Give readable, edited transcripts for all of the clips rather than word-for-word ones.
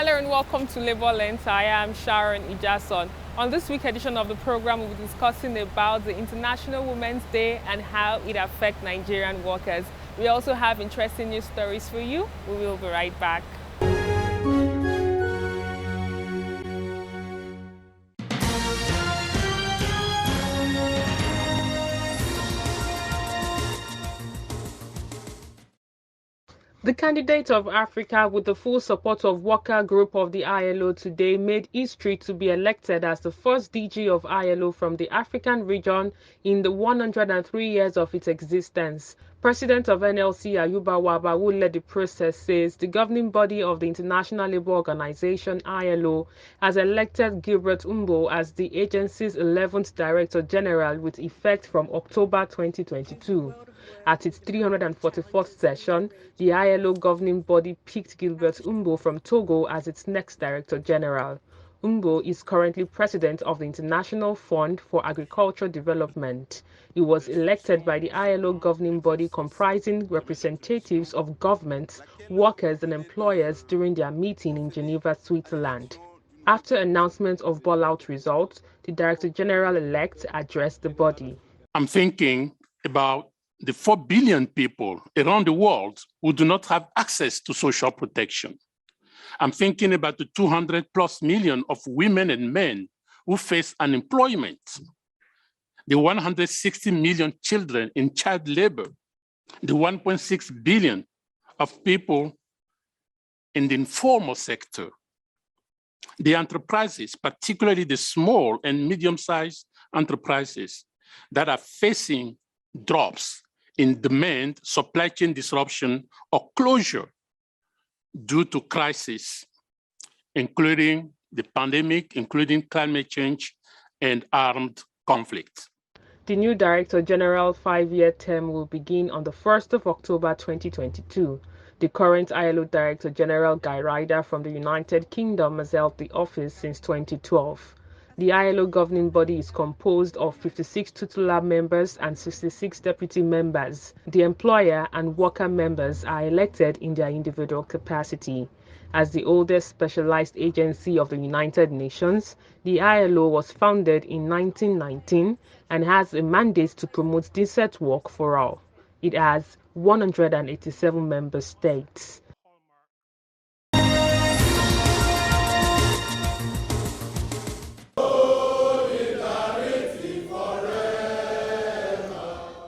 Hello and welcome to Labour Lens. I am Sharon Ijason. On this week's edition of the program, we'll be discussing about the International Women's Day and how it affects Nigerian workers. We also have interesting news stories for you. We will be right back. The candidate of Africa with the full support of worker group of the ILO today made history to be elected as the first DG of ILO from the African region in the 103 years of its existence. President of NLC Ayuba Waba, who led the process, says the governing body of the International Labour Organization ILO has elected Gilbert Umbo as the agency's 11th Director General with effect from October 2022. At its 344th session, the ILO governing body picked Gilbert Umbo from Togo as its next Director General. Umbo is currently president of the International Fund for Agricultural Development. He was elected by the ILO governing body comprising representatives of governments, workers and employers during their meeting in Geneva, Switzerland. After announcement of bailout results, the Director General-elect addressed the body. I'm thinking about the 4 billion people around the world who do not have access to social protection. I'm thinking about the 200+ million of women and men who face unemployment, the 160 million children in child labor, the 1.6 billion of people in the informal sector, the enterprises, particularly the small and medium-sized enterprises that are facing drops in demand, supply chain disruption, or closure due to crisis, including the pandemic, including climate change and armed conflict. The new Director General 5-year term will begin on the 1st of October 2022. The current ILO Director General Guy Ryder from the United Kingdom has held the office since 2012. The ILO governing body is composed of 56 titular members and 66 deputy members. The employer and worker members are elected in their individual capacity. As the oldest specialized agency of the United Nations, the ILO was founded in 1919 and has a mandate to promote decent work for all. It has 187 member states.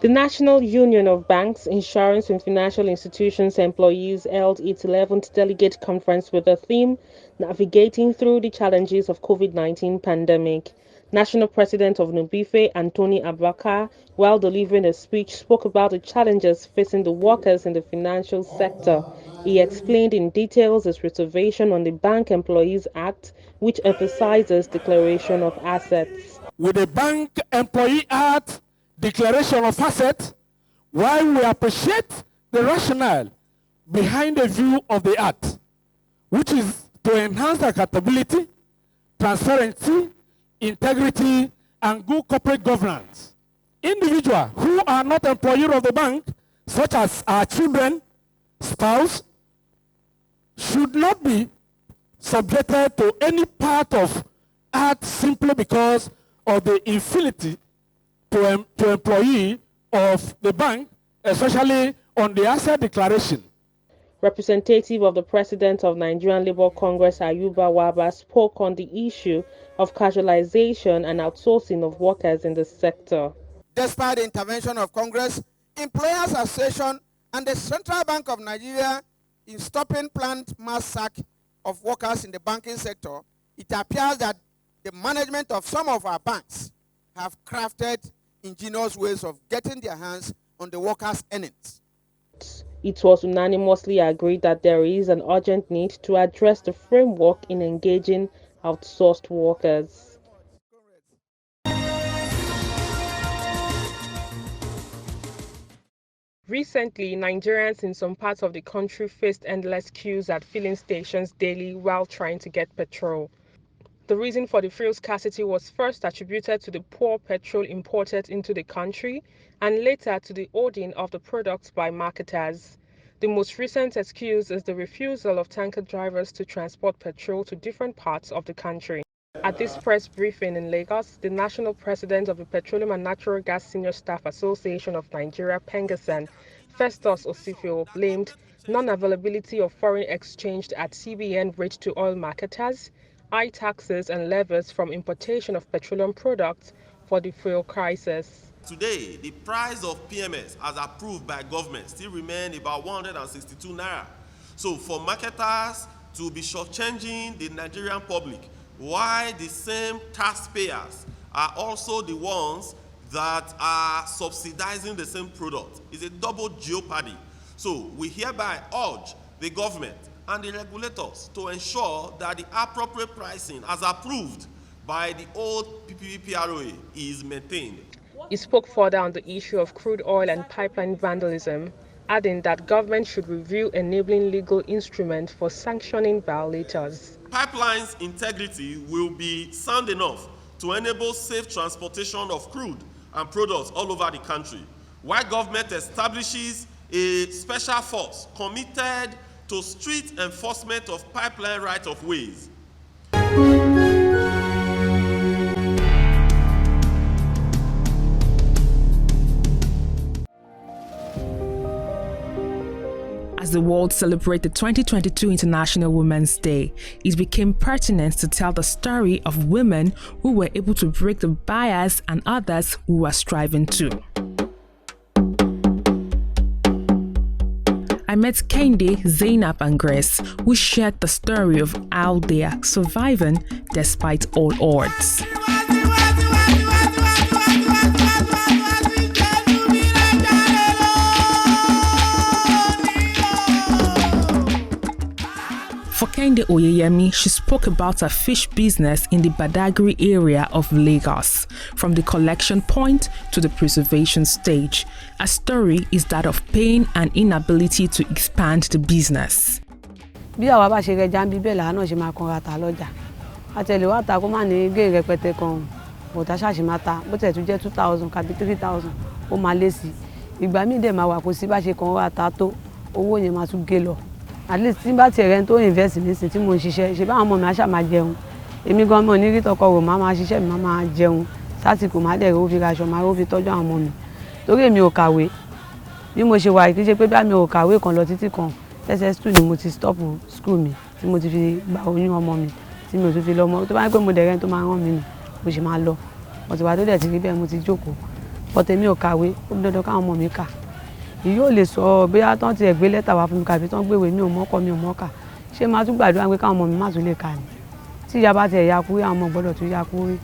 The National Union of Banks, Insurance and Financial Institutions Employees held its 11th Delegate Conference with the theme, Navigating Through the Challenges of COVID-19 Pandemic. National President of Nubife, Anthony Abubakar, while delivering a speech, spoke about the challenges facing the workers in the financial sector. He explained in details his reservation on the Bank Employees Act, which emphasizes declaration of assets. With the Bank Employee Act, declaration of assets, while we appreciate the rationale behind the view of the act, which is to enhance accountability, transparency, integrity, and good corporate governance. Individuals who are not employees of the bank, such as our children, spouse, should not be subjected to any part of act simply because of the infidelity to employee of the bank, especially on the asset declaration. Representative of the President of Nigerian Labour Congress, Ayuba Waba, spoke on the issue of casualization and outsourcing of workers in the sector. Despite the intervention of Congress, Employers Association and the Central Bank of Nigeria in stopping planned mass sack of workers in the banking sector, it appears that the management of some of our banks have crafted ingenious ways of getting their hands on the workers' earnings. It was unanimously agreed that there is an urgent need to address the framework in engaging outsourced workers. Recently, Nigerians in some parts of the country faced endless queues at filling stations daily while trying to get petrol. The reason for the fuel scarcity was first attributed to the poor petrol imported into the country and later to the hoarding of the products by marketers. The most recent excuse is the refusal of tanker drivers to transport petrol to different parts of the country. At this press briefing in Lagos, the national president of the Petroleum and Natural Gas Senior Staff Association of Nigeria, Pengasan, Festus Osifio, blamed non-availability of foreign exchange at CBN rate to oil marketers, high taxes and levies from importation of petroleum products for the fuel crisis. Today, the price of PMS as approved by government still remains about 162 naira. So for marketers to be shortchanging the Nigerian public, why the same taxpayers are also the ones that are subsidizing the same product is a double jeopardy. So we hereby urge the government and the regulators to ensure that the appropriate pricing as approved by the old PPPROA is maintained. He spoke further on the issue of crude oil and pipeline vandalism, adding that government should review enabling legal instruments for sanctioning violators. Pipelines' integrity will be sound enough to enable safe transportation of crude and products all over the country, while government establishes a special force committed to strict enforcement of pipeline right-of-ways. As the world celebrated the 2022 International Women's Day, it became pertinent to tell the story of women who were able to break the bias and others who were striving to. I met Kende, Zainab and Grace, who shared the story of how they are surviving despite all odds. For Kende Oyeyemi, she spoke about her fish business in the Badagry area of Lagos, from the collection point to the preservation stage. Her story is that of pain and inability to expand the business. Bí àwa bá ṣe rẹjà ń bí bẹ́ẹ̀ làánà ṣe máa kanra ta lọ́jà. Àtẹ̀lé wa ta kó má ní gé rẹpẹtẹ kan, bọ̀tá ṣáà ṣe máa ta, bó tẹ̀ tún jẹ́ 2,000 kàbí 3,000, ó máa lé sí. Ìgbà míì dẹ̀ máa wà kó sí bá ṣe kanra ta tó, owó yẹn máa tún gé lọ. At least tí bá tiẹ̀ rẹ̀ tó invest nísìn tí mo ń ṣiṣẹ́ ṣe báwọn ọmọ mi àṣà máa jẹun èmi gan mọ̀ ní rí tọkọ rò máa ṣiṣẹ́ mi máa jẹun sásìkò máa dẹ̀ rówó fi raṣọ máa rówó fi tọ́jú àwọn ọmọ mi torí èmi ò kàwé bí mo ṣe wà kì í ṣe pé bá mi ò kàwé kan lọ títí kan SS2 ni mo ti stop school mi tí mo ti fi gba oyún ọmọ mi tí mi ò tún fi lọ́mọ tó bá ń pẹ́ mo dẹ̀ rẹ́ tó máa rán mi nù mo ṣe máa lọ ọ̀tìwà tó dẹ̀ ti rí bẹ́ẹ̀ mo ti jókòó but èmi ò kàwé ó dandan káwọn ọmọ mi kà yóò lè sọ bóyá tán ti ẹ̀gbé lẹ́tà wá fún mi kàbí tán gbéwèé mi ò mọ́kọ mi ò mọ́kà ṣé máa tún gbàdúrà pé káwọn ọmọ mi má tún lè kà ní tí ìyá bá ti ẹ̀yà kúrí àwọn ọmọ gbọ́dọ̀ tún yá kúrí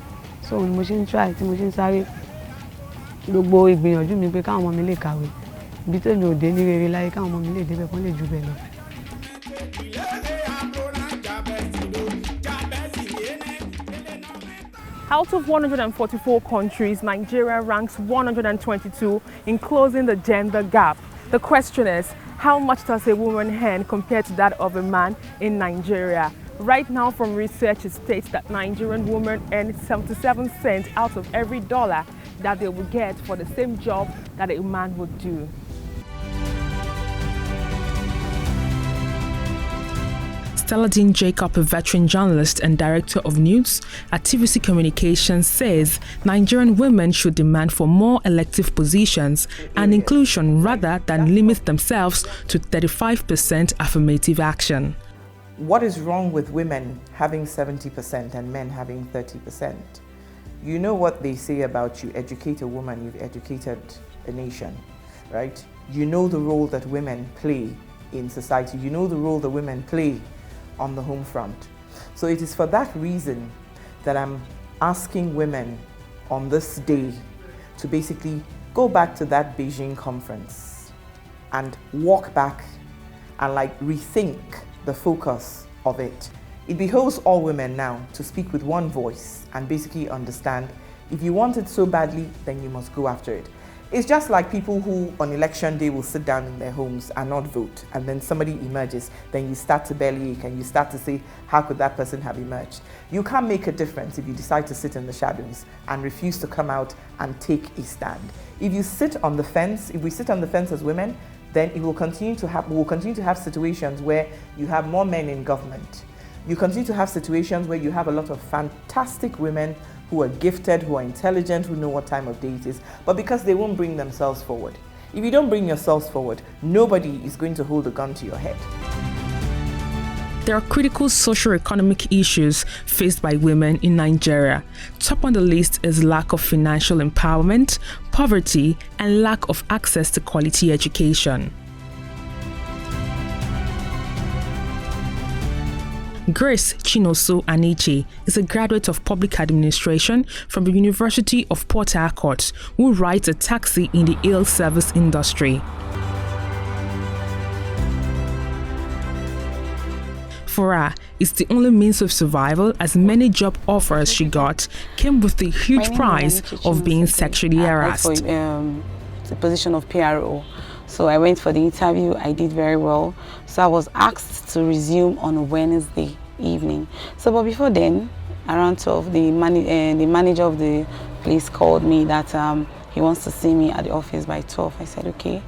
so ni mo ṣe ń try tí mo ṣe ń sáré gbogbo ìgbìyànjú mi pé káwọn ọmọ mi lè kàwé ibi tèmi ò dé ní rere láyé káwọn ọmọ mi lè débẹ̀ kán lè jù bẹ́ẹ̀ lọ. Out of 144 countries, Nigeria ranks 122 in closing the gender gap. The question is, how much does a woman earn compared to that of a man in Nigeria? Right now, from research, it states that Nigerian women earn 77 cents out of every dollar that they would get for the same job that a man would do. Stella Dean Jacob, a veteran journalist and director of news at TVC Communications, says Nigerian women should demand for more elective positions and inclusion rather than limit themselves to 35% affirmative action. What is wrong with women having 70% and men having 30%? You know what they say about you educate a woman, you've educated a nation, right? You know the role that women play in society. You know the role that women play on the home front. So it is for that reason that I'm asking women on this day to basically go back to that Beijing conference and walk back and rethink the focus of it. It behoves all women now to speak with one voice and basically understand if you want it so badly, then you must go after it. It's just like people who on election day will sit down in their homes and not vote, and then somebody emerges, then you start to bellyache and you start to say, how could that person have emerged? You can't make a difference if you decide to sit in the shadows and refuse to come out and take a stand. If you sit on the fence, if we sit on the fence as women, then it will continue to have, we'll continue to have situations where you have more men in government. You continue to have situations where you have a lot of fantastic women who are gifted, who are intelligent, who know what time of day it is, but because they won't bring themselves forward. If you don't bring yourselves forward, nobody is going to hold a gun to your head. There are critical socio-economic issues faced by women in Nigeria. Top on the list is lack of financial empowerment, poverty, and lack of access to quality education. Grace Chinoso Aniche is a graduate of public administration from the University of Port Harcourt who rides a taxi in the air service industry. For her, it's the only means of survival as many job offers she got came with the huge price of being sexually harassed. For the position of PRO. So I went for the interview, I did very well. So I was asked to resume on a Wednesday evening. So but before then, around 12, the manager of the place called me that he wants to see me at the office by 12. I said, okay.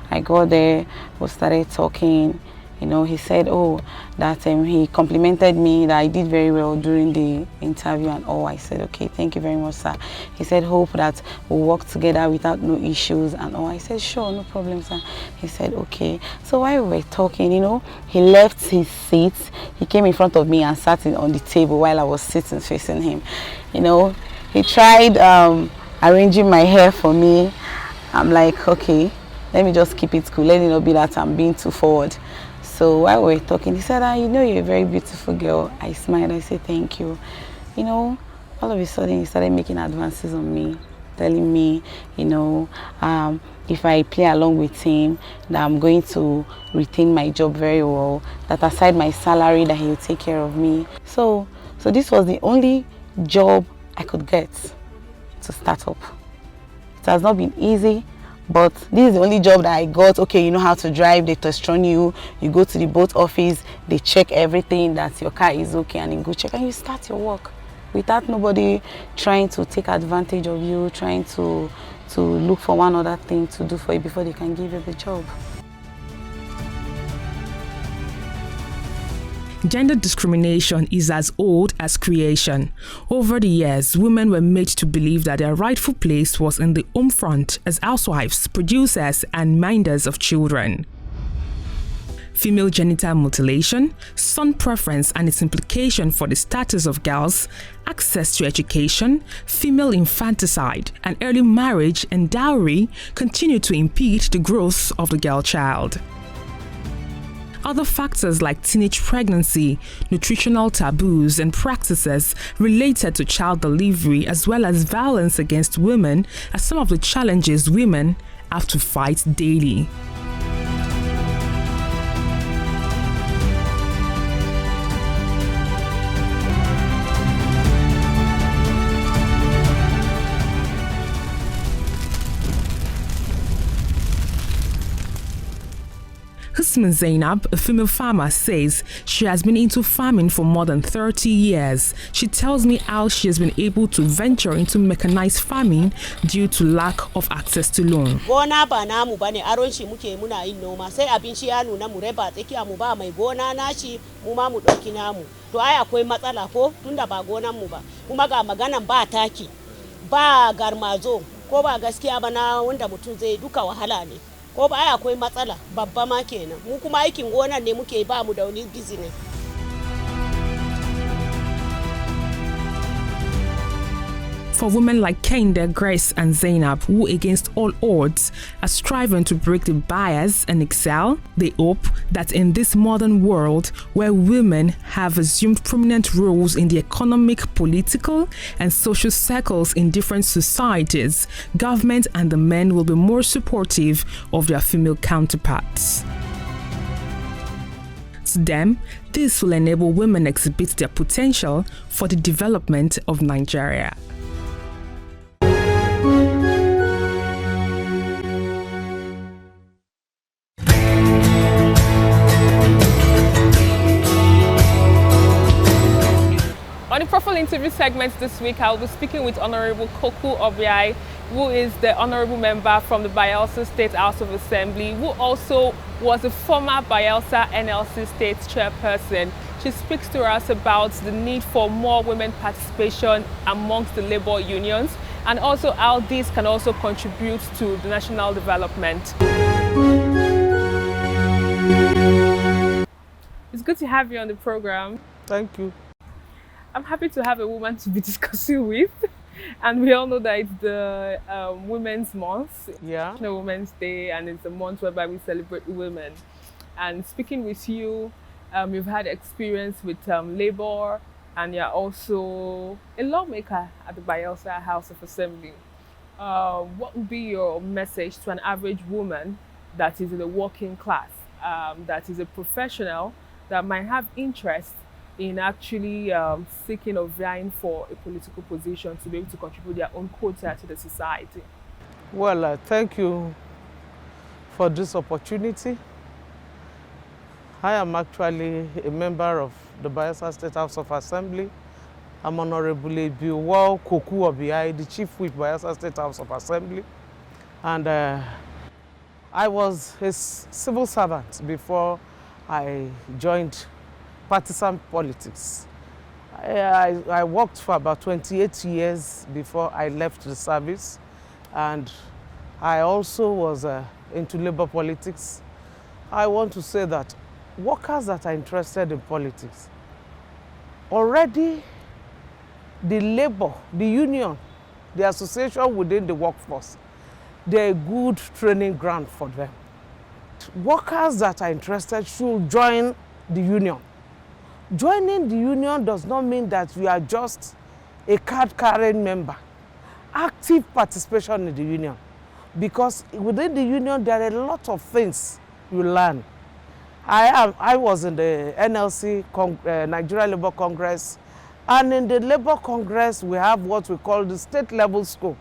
I got there, we started talking. You know, he said, oh, that he complimented me that I did very well during the interview and all. I said, okay, thank you very much, sir. He said, hope that we'll work together without no issues and all. I said, sure, no problem, sir. He said, okay. So while we were talking, you know, he left his seat. He came in front of me and sat on the table while I was sitting facing him. You know, he tried arranging my hair for me. I'm like, okay, let me just keep it cool. Let it not be that I'm being too forward. So while we were talking, he said, you know, you're a very beautiful girl. I smiled, I said, thank you. You know, all of a sudden, he started making advances on me, telling me, you know, if I play along with him, that I'm going to retain my job very well, that aside my salary, that he will take care of me. So this was the only job I could get to start up. It has not been easy. But this is the only job that I got. Okay, you know how to drive, they test run you, you go to the boat office, they check everything that your car is okay, and then go check and you start your work without nobody trying to take advantage of you, trying to look for one other thing to do for you before they can give you the job. Gender discrimination is as old as creation. Over the years, women were made to believe that their rightful place was in the home front as housewives, producers, and minders of children. Female genital mutilation, son preference and its implication for the status of girls, access to education, female infanticide, and early marriage and dowry continue to impede the growth of the girl child. Other factors like teenage pregnancy, nutritional taboos and practices related to child delivery, as well as violence against women, are some of the challenges women have to fight daily. Husman Zainab, a female farmer, says she has been into farming for more than 30 years. She tells me how she has been able to venture into mechanized farming due to lack of access to loan. Gona ba namu bane aron shi muke muna yin noma sai abinci ya nuna mu raba tsakiya mu ba mai gona nashi mu ma mu dauki namu. To ai akwai matsala ko tunda ba gonan mu ba. Kuma ga maganan ba taki, ba garmazo ko ba gaskiya ba na wanda mutum zai duka wahala ne. Ko ba ai akwai matsala babba ma kenan. Mu kuma aikin gonan ne muke ba mu da wani business. For women like Kende, Grace, and Zainab, who against all odds are striving to break the bias and excel, they hope that in this modern world where women have assumed prominent roles in the economic, political, and social circles in different societies, government and the men will be more supportive of their female counterparts. To them, this will enable women exhibit their potential for the development of Nigeria. On the profile interview segment this week, I will be speaking with Honorable Koku Obiai. who is the honorable member from the Bayelsa State House of Assembly, who also was a former Bayelsa NLC State Chairperson. She speaks to us about the need for more women participation amongst the labor unions, and also how this can also contribute to the national development. It's good to have you on the program. Thank you. I'm happy to have a woman to be discussing with. And we all know that it's the Women's Month, National Women's Day, and it's a month whereby we celebrate women. And speaking with you, you've had experience with labor, and you're also a lawmaker at the Bayelsa House of Assembly. What would be your message to an average woman that is in the working class, that is a professional, that might have interest in actually seeking or vying for a political position to be able to contribute their own quota to the society? Well, thank you for this opportunity. I am actually a member of the Bayelsa State House of Assembly. I'm Honorable Ebiwa Koku Obiai, the Chief Whip Bayelsa State House of Assembly. And I was a civil servant before I joined partisan politics. I worked for about 28 years before I left the service, and I also was into labor politics. I want to say that workers that are interested in politics, already the labor, the union, the association within the workforce, they're a good training ground for them. Workers that are interested should join the union. Joining the union does not mean that you are just a card-carrying member. Active participation in the union, because within the union there are a lot of things you learn. I was in the NLC, Nigeria Labour Congress, and in the Labour Congress we have what we call the state level school.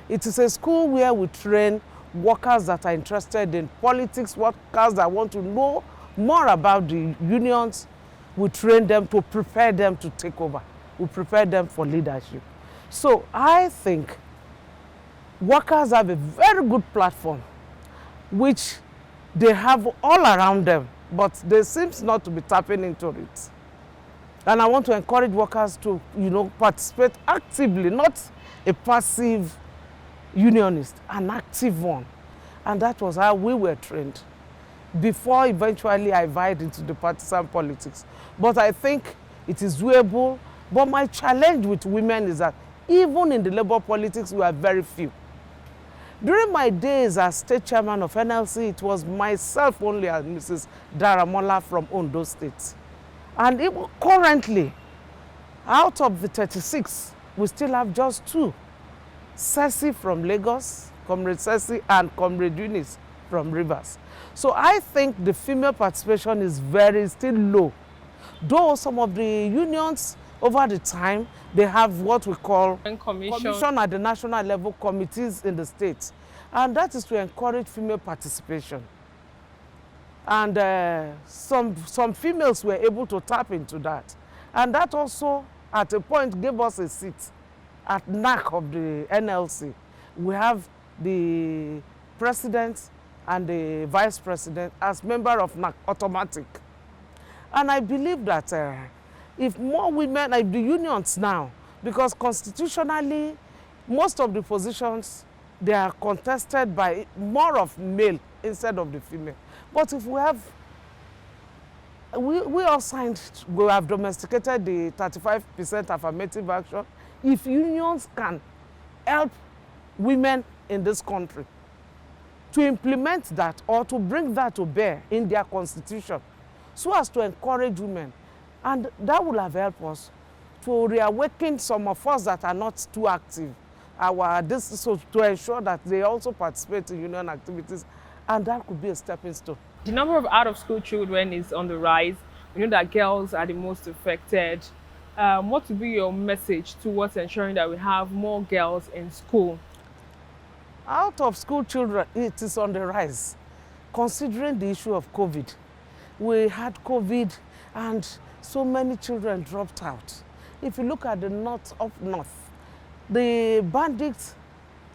It is a school where we train workers that are interested in politics, workers that want to know more about the unions. We train them to prepare them to take over. We prepare them for leadership. So I think workers have a very good platform, which they have all around them, but they seem not to be tapping into it. And I want to encourage workers to, participate actively, not a passive unionist, an active one. And that was how we were trained before eventually I vied into the partisan politics. But I think it is doable. But my challenge with women is that even in the labor politics, we are very few. During my days as state chairman of NLC, it was myself only and Mrs. Daramola from Ondo State. And even currently, out of the 36, we still have just 2. Ceci from Lagos, Comrade Ceci, and Comrade Eunice from Rivers. So I think the female participation is still low. Though some of the unions over the time, they have what we call commission at the national level, committees in the states. And that is to encourage female participation. And some females were able to tap into that. And that also, at a point, gave us a seat at NAC of the NLC. We have the president and the vice president as member of NAC, automatic. And I believe that if more women, like the unions now, because constitutionally, most of the positions, they are contested by more of male instead of the female. But if we have, we all signed, we have domesticated the 35% affirmative action. If unions can help women in this country to implement that or to bring that to bear in their constitution so as to encourage women, and that will have helped us to reawaken some of us that are not too active, so to ensure that they also participate in union activities, and that could be a stepping stone. The number of out-of-school children is on the rise. We know that girls are the most affected. What would be your message towards ensuring that we have more girls in school? Out-of-school children, it is on the rise. Considering the issue of COVID, we had COVID and so many children dropped out. If you look at the north, up north, the bandits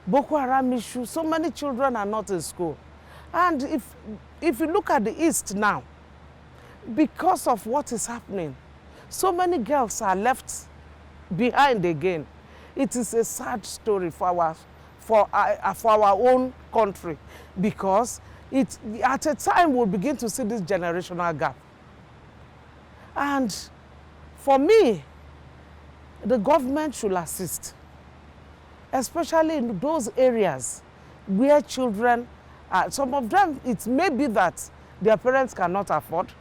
Boko Haram issue, so many children are not in school. And if you look at the East now, because of what is happening, so many girls are left behind again. It is a sad story for our own country, because at a time we'll begin to see this generational gap. And for me, the government should assist, especially in those areas where children are. Some of them, it may be that their parents cannot afford.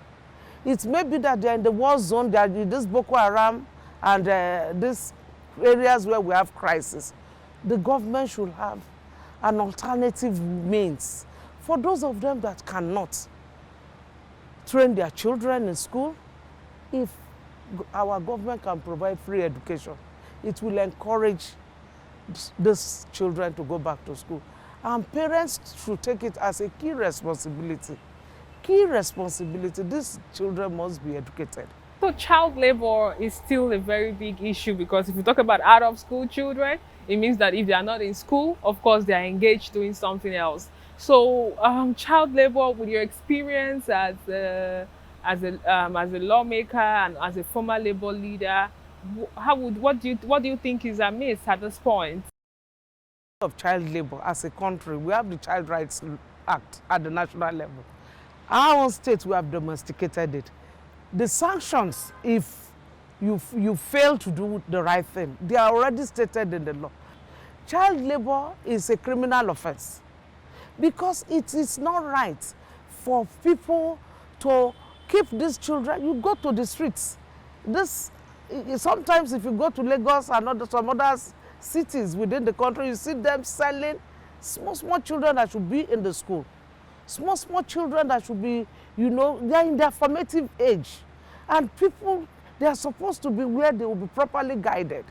It may be that they're in the war zone, they're in this Boko Haram and these areas where we have crisis. The government should have an alternative means for those of them that cannot train their children in school. If our government can provide free education, it will encourage these children to go back to school. And parents should take it as a key responsibility. Key responsibility, these children must be educated. So child labor is still a very big issue, because if you talk about out of school children, it means that if they are not in school, of course, they are engaged doing something else. So child labor, with your experience as a lawmaker and as a former labor leader, what do you think is amiss at this point? Of child labor as a country, we have the Child Rights Act at the national level. Our own state, we have domesticated it. The sanctions, if you fail to do the right thing, they are already stated in the law. Child labor is a criminal offense, because it is not right for people to keep these children. You go to the streets. Sometimes if you go to Lagos and some other cities within the country, you see them selling small children that should be in the school. Small children that should be, they are in their formative age. And people, they are supposed to be where they will be properly guided.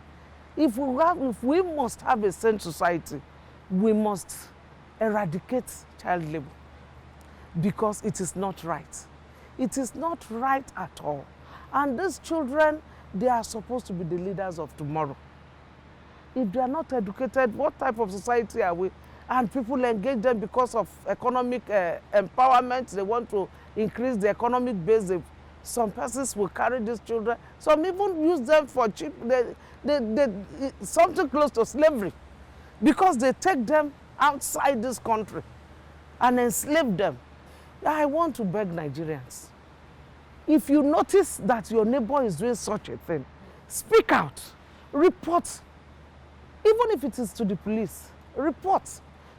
If we must have a sane society, we must eradicate child labor, because it is not right. It is not right at all. And these children, they are supposed to be the leaders of tomorrow. If they are not educated, what type of society are we? And people engage them because of economic empowerment. They want to increase the economic base. Some persons will carry these children. Some even use them for cheap, something close to slavery, because they take them outside this country and enslave them. I want to beg Nigerians, if you notice that your neighbor is doing such a thing, speak out, report, even if it is to the police, report,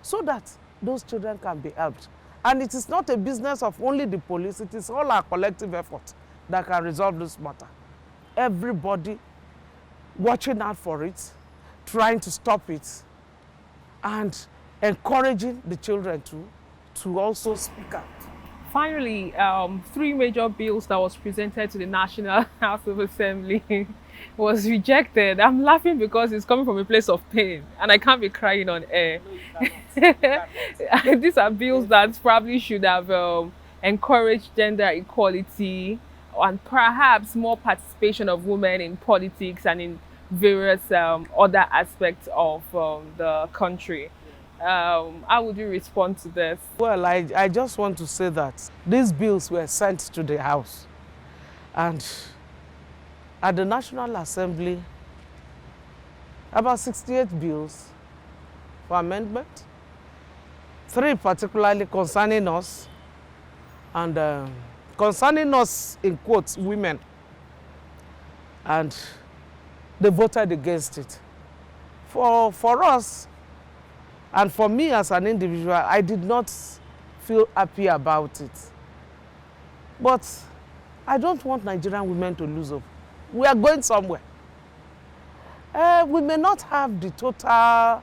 so that those children can be helped. And it is not a business of only the police, it is all our collective effort that can resolve this matter. Everybody watching out for it, trying to stop it, and encouraging the children to also speak out. Finally, 3 major bills that was presented to the National House of Assembly was rejected. I'm laughing because it's coming from a place of pain, and I can't be crying on air. These are bills that probably should have encouraged gender equality and perhaps more participation of women in politics and in various other aspects of the country. How would you respond to this? Well, I just want to say that these bills were sent to the House, and at the National Assembly, about 68 bills for amendment, 3 particularly concerning us, and concerning us, in quotes, women, and they voted against it. For us, and for me as an individual, I did not feel happy about it. But I don't want Nigerian women to lose hope. We are going somewhere. We may not have the total,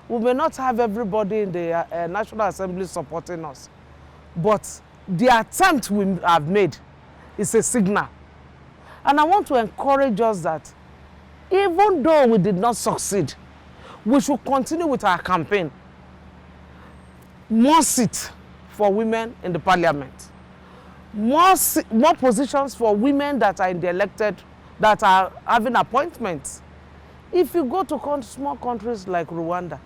we may not have everybody in the National Assembly supporting us, but the attempt we have made is a signal. And I want to encourage us that even though we did not succeed, we should continue with our campaign. More seats for women in the parliament. More positions for women that are in the elected, that are having appointments. If you go to small countries like Rwanda,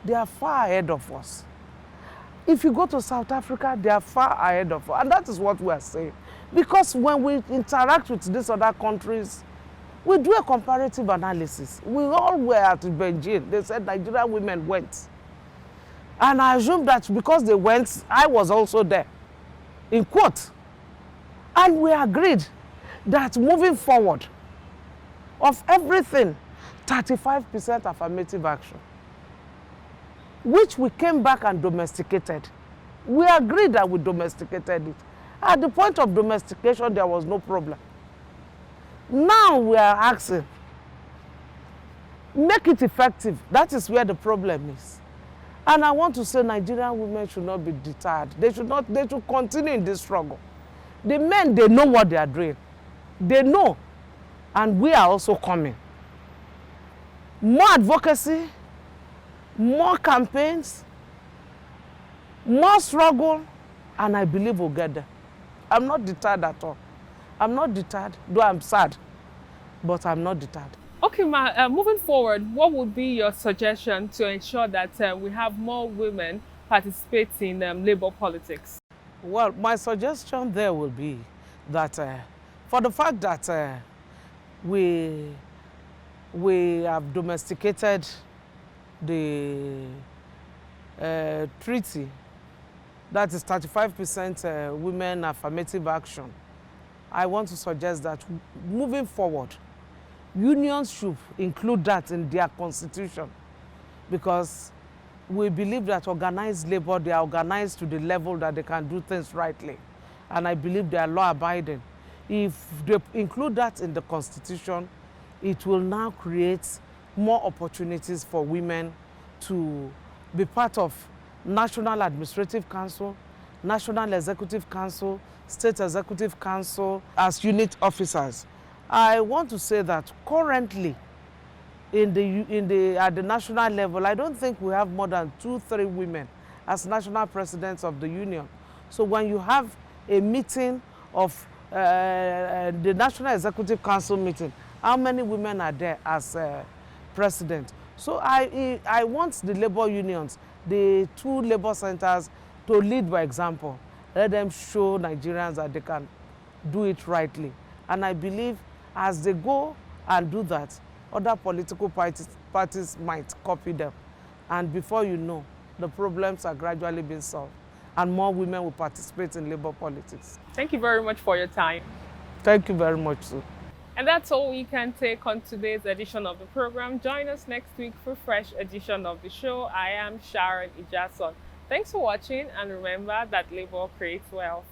they are far ahead of us. If you go to South Africa, they are far ahead of us. And that is what we are saying. Because when we interact with these other countries, we do a comparative analysis. We all were at Beijing. They said Nigerian women went. And I assume that because they went, I was also there, in quote. And we agreed that moving forward, of everything, 35% affirmative action, which we came back and domesticated. We agreed that we domesticated it. At the point of domestication, there was no problem. Now we are asking, make it effective. That is where the problem is. And I want to say Nigerian women should not be deterred. They should continue in this struggle. The men, they know what they are doing. They know. And we are also coming. More advocacy, more campaigns, more struggle, and I believe we'll get there. I'm not deterred at all. I'm not deterred, though I'm sad, but I'm not deterred. Okay, ma, moving forward, what would be your suggestion to ensure that we have more women participating in labor politics? Well, my suggestion there will be that for the fact that we have domesticated the treaty, that is 35% women affirmative action, I want to suggest that moving forward, unions should include that in their constitution, because we believe that organized labor, they are organized to the level that they can do things rightly. And I believe they are law-abiding. If they include that in the constitution, it will now create more opportunities for women to be part of National Administrative Council, National Executive Council, State Executive Council as unit officers. I want to say that currently at the national level, I don't think we have more than 2-3 women as national presidents of the union. So when you have a meeting of the National Executive Council meeting, how many women are there as president? So I want the labor unions, the 2 labor centers, to lead by example. Let them show Nigerians that they can do it rightly. And I believe as they go and do that, other political parties might copy them. And before you know, the problems are gradually being solved. And more women will participate in labor politics. Thank you very much for your time. Thank you very much, sir. And that's all we can take on today's edition of the program. Join us next week for a fresh edition of the show. I am Sharon Ijason. Thanks for watching, and remember that labor creates wealth.